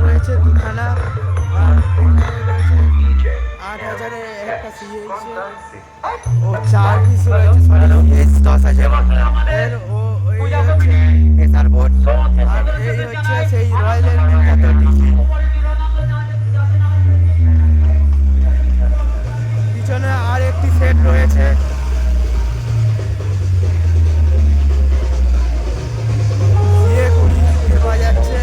রয়েছে দুখানা, আর রয়েছে 8,000 একটা সিএইচ ও 4 পিস রয়েছে, সরি সিএইচ 10,000 এর ও এই হচ্ছে প্রেসার বোর্ড। আর এই হচ্ছে সেই রয়্যালের বিখ্যাত ডিজি। পিছনে আর একটি সেট রয়েছে। বাজাচ্ছে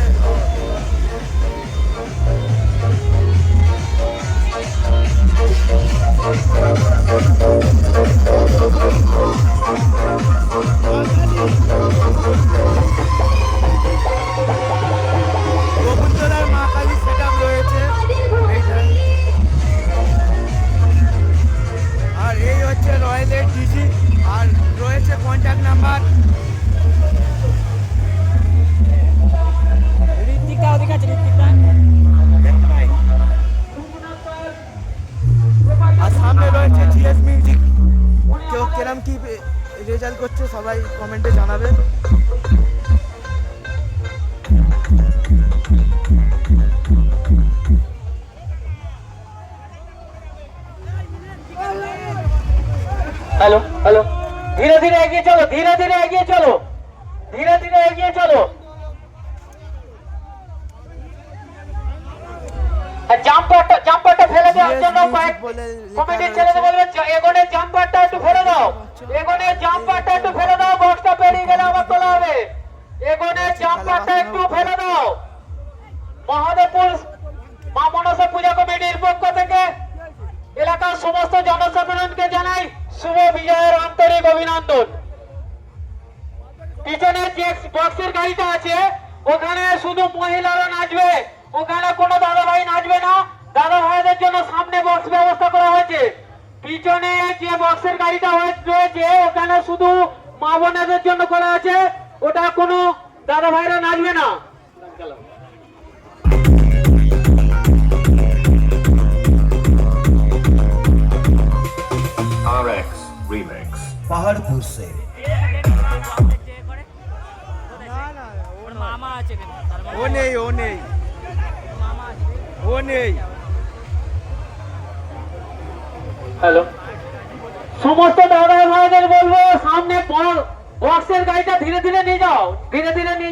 বকুলতলার মা কালী সেটআপ রয়েছে আর এই হচ্ছে রয়্যালের ডিজি। আর রয়েছে কন্ট্যাক্ট নাম্বার। আর সামনে রয়েছে জিএস মিউজিক। কেউ কিরম কি রেজাল্ট করছে সবাই কমেন্টে জানাবে। हेलो हेलो, धीरे धीरे एगिए चलो, धीरे धीरे एगिए चलो, धीरे धीरे एगिए चलो। জাম্পারটা ফেলে দাও, জন্য কমিটির ছেলেদের বলবে এগোনে জাম্পারটা একটু ফেলে দাও, এগোনে জাম্পারটা একটু ফেলে দাও, বক্সটা পেরিয়ে গেলে আবার তোলা হবে। এগোনে জাম্পারটা একটু ফেলে দাও। মহাদেবপুর মা মনসা পূজা কমিটির পক্ষ থেকে এলাকার সমস্ত জনসাধারণকে জানাই শুভ বিজয়ের আন্তরিক অভিনন্দন। পিছনে যে বক্সের গাড়িটা আছে ওখানে শুধু মহিলারা নাচবে, ওখানে কোনো দাদা ভাই নাচবে না। দাদা ভাইদের জন্য সামনে বক্স ব্যবস্থা করা হয়েছে। পিছনে যে বক্সের গাড়িটা রয়েছে ওখানে শুধু মা বোনেদের জন্য করা আছে, ওটা কোনো দাদা ভাইরা নাচবে না। RX Remix पहाड़पुर से ও নেই ও নেই ও নেই। হ্যালো, সমস্ত দাদা ভাইদের বলবো সামনে বক্সের গাড়িটা ধীরে ধীরে নিয়ে যাও, ধীরে ধীরে নিয়ে